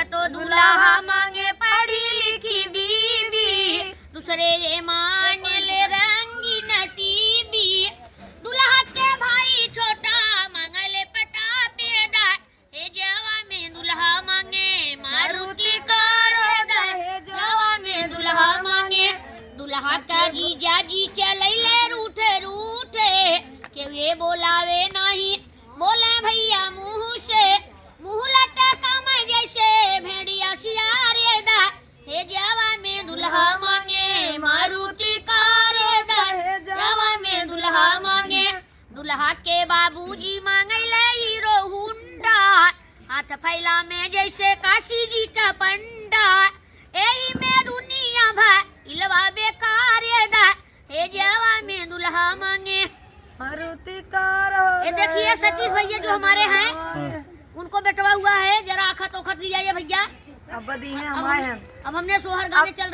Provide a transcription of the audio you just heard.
तो दूल्हा मांगे पढ़ी लिखी बीबी, दूसरे ये मांगे ले रंगीन टीवी। दूल्हा के भाई छोटा मांगे ले पटापेदार, हे जवा में दूल्हा मांगे मारुति कार जवा में दूल्हा मांगे। दूल्हा का जीजा जी चलैले रूठे रूठे, के ये बोलावे नहीं बोले भैया मुंह से, मुंह लटका मैं जैसे भेड़िया सियारे दा, हे जवा में दूल्हा मांगे मारुति कार जवा में दूल्हा मांगे। दूल्हा के बाबूजी मांगले हीरो हुंडा, हाथ फैला में जैसे काशी जी का पंडा, एही में दुनिया भर इलवा बेकार दा, हे जवा में दूल्हा मांगे मारुति कार। ये देखिए सतीश भैया जो हमारे हैं, उनको बेटवा हुआ है, जरा आखत ओखत लिया भैया। अब दी है हमारे हैं। अब हमने सोहर गाने चल रहे